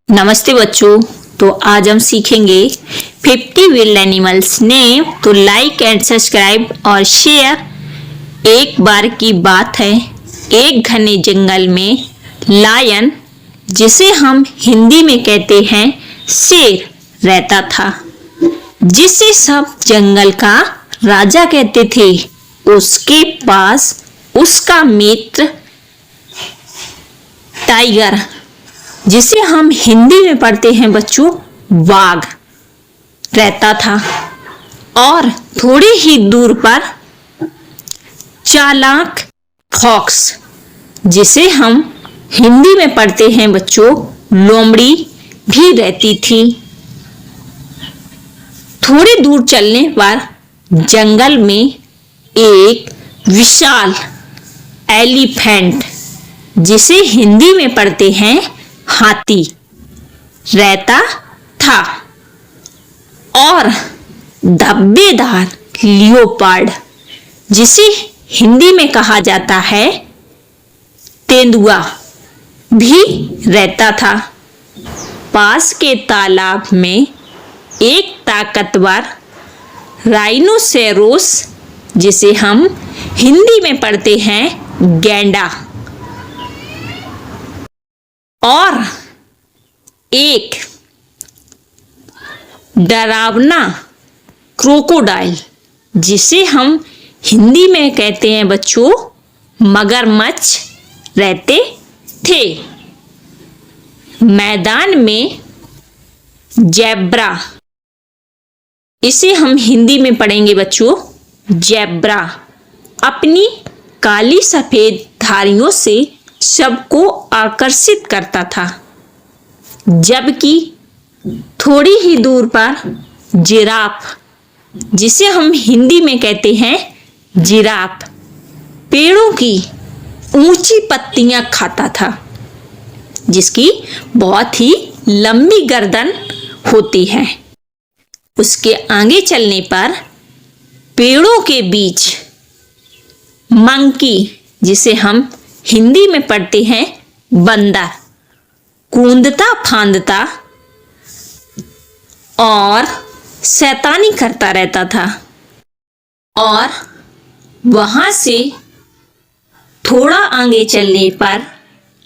नमस्ते बच्चों। तो आज हम सीखेंगे 50 विल्ड एनिमल्स नेम। तो लाइक एंड सब्सक्राइब और शेयर। एक बार की बात है, एक घने जंगल में लायन, जिसे हम हिंदी में कहते हैं शेर, रहता था, जिसे सब जंगल का राजा कहते थे। उसके पास उसका मित्र टाइगर, जिसे हम हिंदी में पढ़ते हैं बच्चों बाघ, रहता था। और थोड़ी ही दूर पर चालाक फॉक्स, जिसे हम हिंदी में पढ़ते हैं बच्चों लोमड़ी, भी रहती थी। थोड़ी दूर चलने पर जंगल में एक विशाल एलिफेंट, जिसे हिंदी में पढ़ते हैं हाथी, रहता था। और धब्बेदार लियोपार्ड, जिसे हिंदी में कहा जाता है तेंदुआ, भी रहता था। पास के तालाब में एक ताकतवर राइनोसेरोस, जिसे हम हिंदी में पढ़ते हैं गैंडा, और एक डरावना क्रोकोडाइल, जिसे हम हिंदी में कहते हैं बच्चों मगरमच्छ, रहते थे। मैदान में ज़ेब्रा, इसे हम हिंदी में पढ़ेंगे बच्चों ज़ेब्रा, अपनी काली सफेद धारियों से सबको आकर्षित करता था। जबकि थोड़ी ही दूर पर जिराफ, जिसे हम हिंदी में कहते हैं जिराफ, पेड़ों की ऊंची पत्तियां खाता था, जिसकी बहुत ही लंबी गर्दन होती है। उसके आगे चलने पर पेड़ों के बीच मंकी, जिसे हम हिंदी में पढ़ते हैं बंदर, कूदता फांदता और शैतानी करता रहता था। और वहां से थोड़ा आगे चलने पर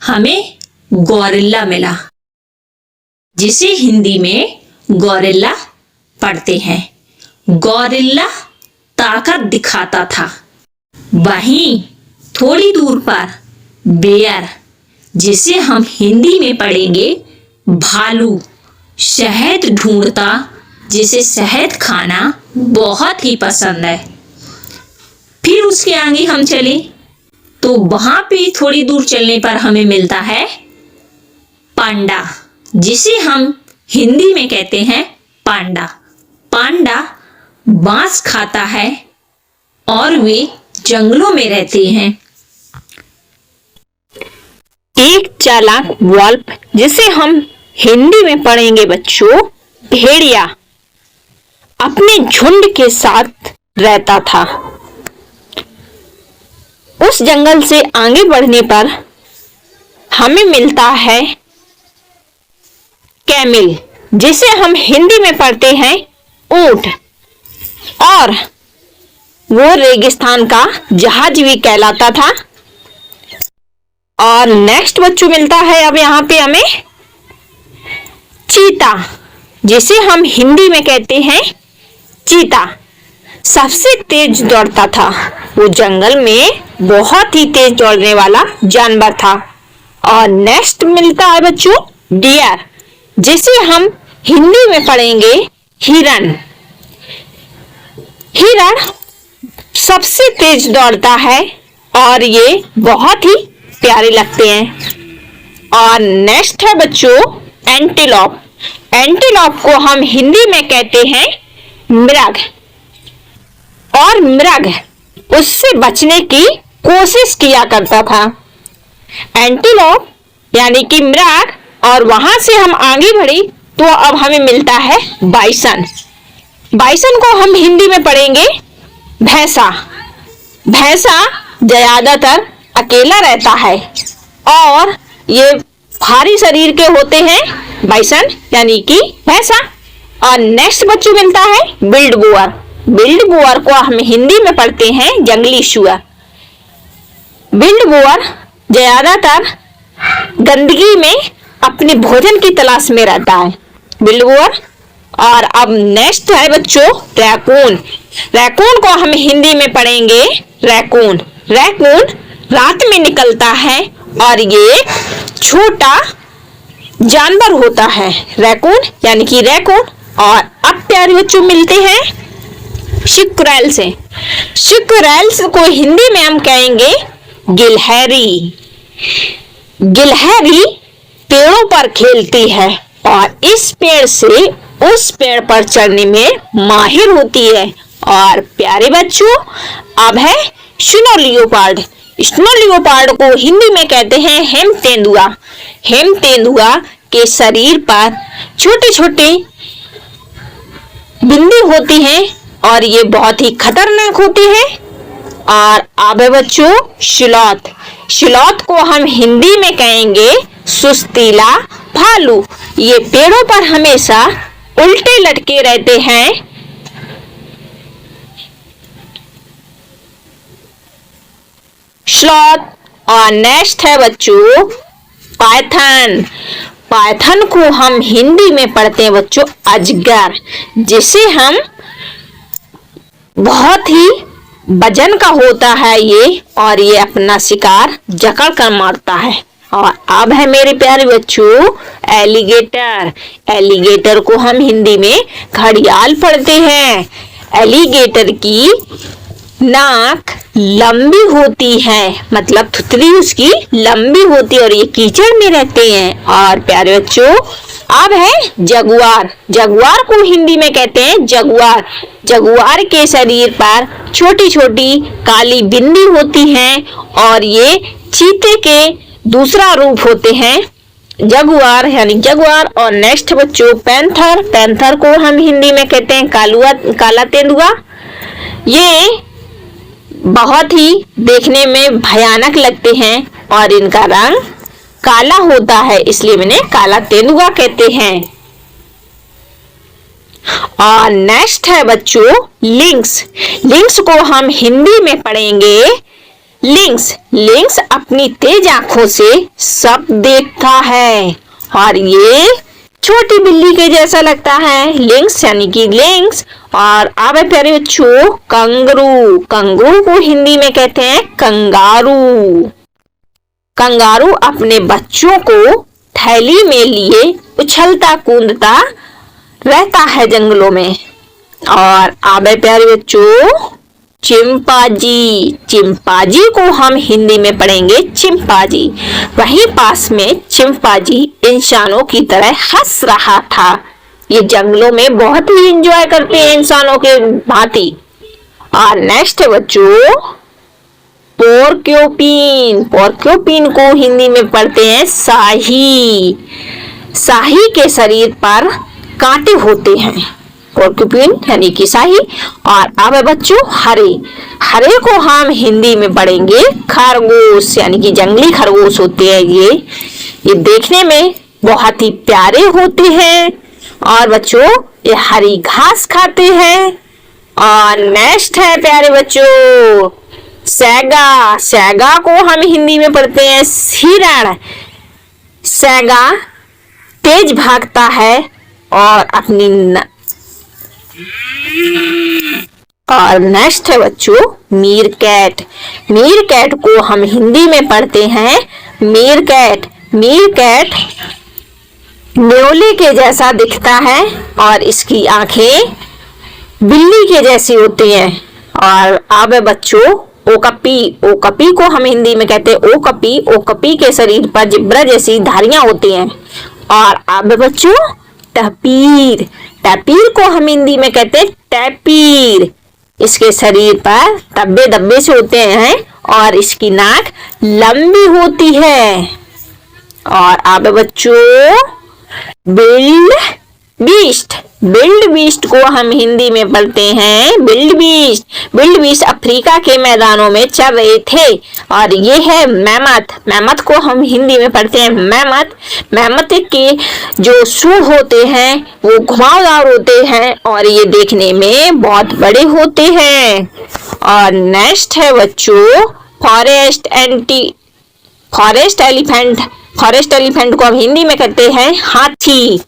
हमें गौरिल्ला मिला, जिसे हिंदी में गौरिल्ला पढ़ते हैं। गौरिल्ला ताकत दिखाता था। वहीं थोड़ी दूर पर बेयर, जिसे हम हिंदी में पढ़ेंगे भालू, शहद ढूंढता, जिसे शहद खाना बहुत ही पसंद है। फिर उसके आगे हम चले तो वहां पे थोड़ी दूर चलने पर हमें मिलता है पांडा, जिसे हम हिंदी में कहते हैं पांडा। पांडा बांस खाता है और वे जंगलों में रहते हैं। एक चालाक वॉल्फ, जिसे हम हिंदी में पढ़ेंगे बच्चों भेड़िया, अपने झुंड के साथ रहता था। उस जंगल से आगे बढ़ने पर हमें मिलता है कैमिल, जिसे हम हिंदी में पढ़ते हैं ऊंट, और वो रेगिस्तान का जहाज भी कहलाता था। और नेक्स्ट बच्चों मिलता है अब यहाँ पे हमें चीता, जिसे हम हिंदी में कहते हैं चीता, सबसे तेज दौड़ता था। वो जंगल में बहुत ही तेज दौड़ने वाला जानवर था। और नेक्स्ट मिलता है बच्चों डियर, जिसे हम हिंदी में पढ़ेंगे हिरण। हिरण सबसे तेज दौड़ता है और ये बहुत ही प्यारे लगते हैं। और नेक्स्ट है बच्चों एंटीलोप। एंटीलोप को हम हिंदी में कहते हैं मृग, और मृग उससे बचने की कोशिश किया करता था। एंटीलोप यानी कि मृग, और वहां से हम आगे बढ़े तो अब हमें मिलता है बाइसन। बाइसन को हम हिंदी में पढ़ेंगे भैंसा। भैंसा ज्यादातर अकेला रहता है और ये भारी शरीर के होते हैं, बाइसन यानी कि भैंसा। और नेक्स्ट बच्चों मिलता है बिल्ड बोअर। बिल्ड बोअर को हम हिंदी में पढ़ते हैं जंगली सुअर। बिल्ड बोअर ज्यादातर गंदगी में अपने भोजन की तलाश में रहता है, बिल्ड बोअर। और अब नेक्स्ट है बच्चों रैकून। रैकून को हम हिंदी में पढ़ेंगे रैकून। रैकून रात में निकलता है और ये छोटा जानवर होता है, रैकून यानी कि रैकून। और अब प्यारे बच्चों मिलते हैं स्क्विरल से। स्क्विरल्स को हिंदी में हम कहेंगे गिलहरी। गिलहरी पेड़ों पर खेलती है और इस पेड़ से उस पेड़ पर चढ़ने में माहिर होती है। और प्यारे बच्चों अब है स्नो लियोपार्ड। स्नो लियोपार्ड को हिंदी में कहते हैं हेम तेंदुआ। हेम तेंदुआ के शरीर पर छोटे छोटे बिंदी होती हैं और ये बहुत ही खतरनाक होती है। और अब है बच्चों स्लॉथ। स्लॉथ को हम हिंदी में कहेंगे सुस्तीला भालू। ये पेड़ों पर हमेशा उल्टे लटके रहते हैं। स्लॉथ। और नेक्स्ट है बच्चों पाइथन। पाइथन को हम हिंदी में पढ़ते हैं बच्चों अजगर, जिसे हम बहुत ही वजन का होता है ये, और ये अपना शिकार जकड़ कर मारता है। और अब है मेरे प्यारे बच्चों एलिगेटर। एलिगेटर को हम हिंदी में घड़ियाल पढ़ते हैं। एलिगेटर की नाक लंबी होती है, मतलब थुतरी उसकी लंबी होती है और ये कीचड़ में रहते हैं। और प्यारे बच्चों अब है जगुआर। जगुआर को हिंदी में कहते हैं जगुआर। जगुआर के शरीर पर छोटी छोटी काली बिंदी होती हैं और ये चीते के दूसरा रूप होते हैं, जगुआर यानी जगुआर। और नेक्स्ट बच्चों पैंथर। पैंथर को हम हिंदी में कहते हैं काला तेंदुआ। ये बहुत ही देखने में भयानक लगते हैं और इनका रंग काला होता है, इसलिए इन्हें काला तेंदुआ कहते हैं। और नेक्स्ट है बच्चों लिंक्स। लिंक्स को हम हिंदी में पढ़ेंगे लिंक्स। लिंक्स अपनी तेज आंखों से सब देखता है और ये छोटी बिल्ली के जैसा लगता है, लिंक्स यानी कि लिंक्स। और अब है प्यारे बच्चों कंगारू। कंगारू को हिंदी में कहते हैं कंगारू। कंगारू अपने बच्चों को थैली में लिए उछलता कूदता रहता है जंगलों में। और अब है प्यारे बच्चों चिंपांजी। चिंपांजी को हम हिंदी में पढ़ेंगे चिंपांजी। वहीं पास में चिंपांजी इंसानों की तरह हंस रहा था। ये जंगलों में बहुत ही एंजॉय करते हैं इंसानों के भांति। और नेक्स्ट है बच्चों पोर्क्यूपिन। पोर्क्यूपिन को हिंदी में पढ़ते हैं शाही। शाही के शरीर पर कांटे होते हैं, पोर्क्यूपिन यानी कि शाही। और अब है बच्चों हरे। हरे को हम हिंदी में पढ़ेंगे खरगोश, यानी कि जंगली खरगोश होते हैं ये देखने में बहुत ही प्यारे होते हैं। और बच्चों ये हरी घास खाते हैं। और नेक्स्ट है प्यारे बच्चों सैगा। सैगा को हम हिंदी में पढ़ते हैं हिरण। सैगा तेज भागता है और अपनी और नेक्स्ट है बच्चों मीरकैट। मीरकैट को हम हिंदी में पढ़ते हैं मीरकैट। मीरकैट न्योले के जैसा दिखता है और इसकी आंखें बिल्ली के जैसी होती हैं। और अब है बच्चों ओकपी। ओकपी को हम हिंदी में कहते हैं ओकपी। ओकपी के शरीर पर जिब्रा जैसी धारियां होती हैं। और अब है बच्चों टपीर। टपीर को हम हिंदी में कहते हैं टैपीर। इसके शरीर पर धब्बे धब्बे से होते हैं और इसकी नाक लंबी होती है। और अब बच्चों बिल्ड बीस्ट। बिल्ड बीस्ट को हम हिंदी में पढ़ते हैं build beast. Build beast Africa के मैदानों में चल रहे थे। और ये है मैमथ। मैमथ को हम हिंदी में पढ़ते हैं मैमथ। मैमथ के जो सूंड होते हैं वो घुमावदार होते हैं और ये देखने में बहुत बड़े होते हैं। और नेक्स्ट है बच्चों फॉरेस्ट एलिफेंट। फॉरेस्ट एलिफेंट को हम हिंदी में कहते हैं हाथी।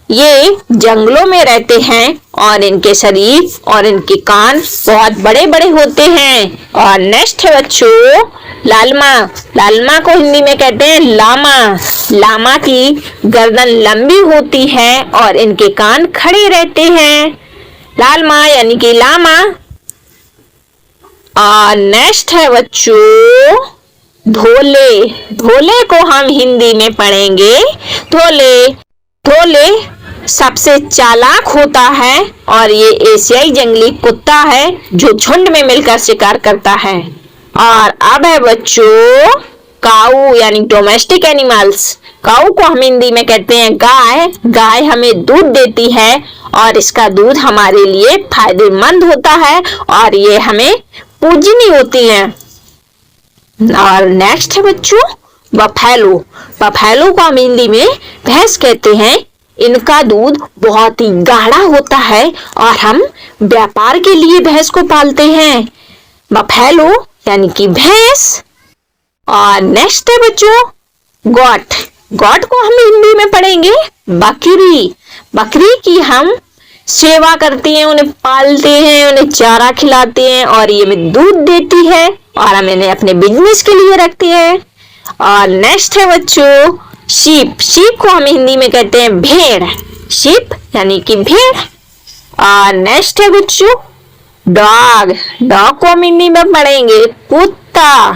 ये जंगलों में रहते हैं और इनके शरीर और इनके कान बहुत बड़े बड़े होते हैं। और नेक्स्ट है बच्चों लालमा। लालमा को हिंदी में कहते हैं लामा। लामा की गर्दन लंबी होती है और इनके कान खड़े रहते हैं। लालमा यानी कि लामा। और नेक्स्ट है बच्चों धोले। धोले को हम हिंदी में पढ़ेंगे धोले। धोले सबसे चालाक होता है और ये एशियाई जंगली कुत्ता है जो झुंड में मिलकर शिकार करता है। और अब है बच्चों काऊ यानी डोमेस्टिक एनिमल्स। काऊ को हम हिंदी में कहते हैं गाय। गाय हमें दूध देती है और इसका दूध हमारे लिए फायदेमंद होता है और ये हमें पूजनीय होती है। और नेक्स्ट है बच्चों बफेलो। बफेलो को हम हिंदी में भैंस कहते हैं। इनका दूध बहुत ही गाढ़ा होता है और हम व्यापार के लिए भैंस को पालते हैं। बफेलो यानी कि भैंस। और नेक्स्ट है बच्चों गॉट। गॉट को हम हिंदी में पढ़ेंगे बकरी। बकरी की हम सेवा करते हैं, उन्हें पालते हैं, उन्हें चारा खिलाते हैं और ये हमें दूध देती है और हम इन्हें अपने बिजनेस के लिए रखते हैं। और नेक्स्ट है बच्चों शीप। शीप को हम हिंदी में कहते हैं भेड़। शीप यानी कि भेड़। और नेक्स्ट है बच्चों डॉग। डॉग को हम हिंदी में पढ़ेंगे कुत्ता।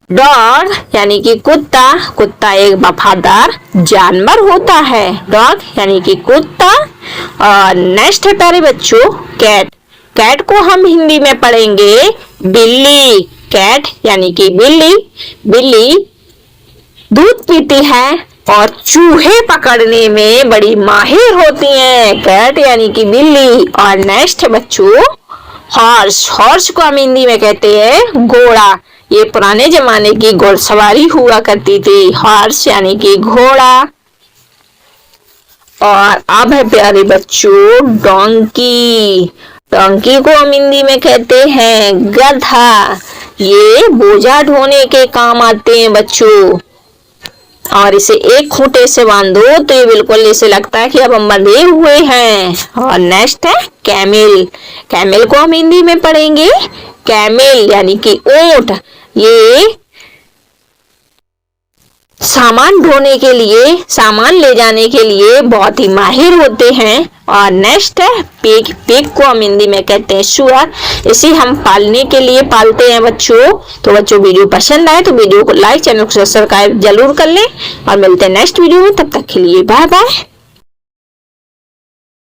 डॉग यानी कि कुत्ता। कुत्ता एक वफादार जानवर होता है। डॉग यानी कि कुत्ता। और नेक्स्ट है प्यारे बच्चों कैट। कैट को हम हिंदी में पढ़ेंगे बिल्ली। कैट यानी कि बिल्ली। बिल्ली दूध पीती है और चूहे पकड़ने में बड़ी माहिर होती हैं। कैट यानी कि बिल्ली। और नेक्स्ट है बच्चों हॉर्स। हॉर्स को हम हिंदी में कहते हैं घोड़ा। ये पुराने जमाने की घुड़सवारी हुआ करती थी। हॉर्स यानी कि घोड़ा। और अब है प्यारे बच्चों डोंकी। डोंकी को हम हिंदी में कहते हैं गधा। ये बोझा ढोने के काम आते हैं बच्चों। और इसे एक खूंटे से बांधो तो ये बिल्कुल ऐसे लगता है कि अब हम बंधे हुए हैं। और नेक्स्ट है कैमिल। कैमिल को हम हिंदी में पढ़ेंगे कैमिल यानी कि ऊंट। ये सामान ढोने के लिए, सामान ले जाने के लिए बहुत ही माहिर होते हैं। और नेक्स्ट है पिग। पिग को हम हिंदी में कहते हैं सुअर। इसे हम पालने के लिए पालते हैं बच्चों। तो बच्चों वीडियो पसंद आए तो वीडियो को लाइक, चैनल को सब्सक्राइब जरूर कर लें और मिलते हैं नेक्स्ट वीडियो में। तब तक के लिए बाय बाय।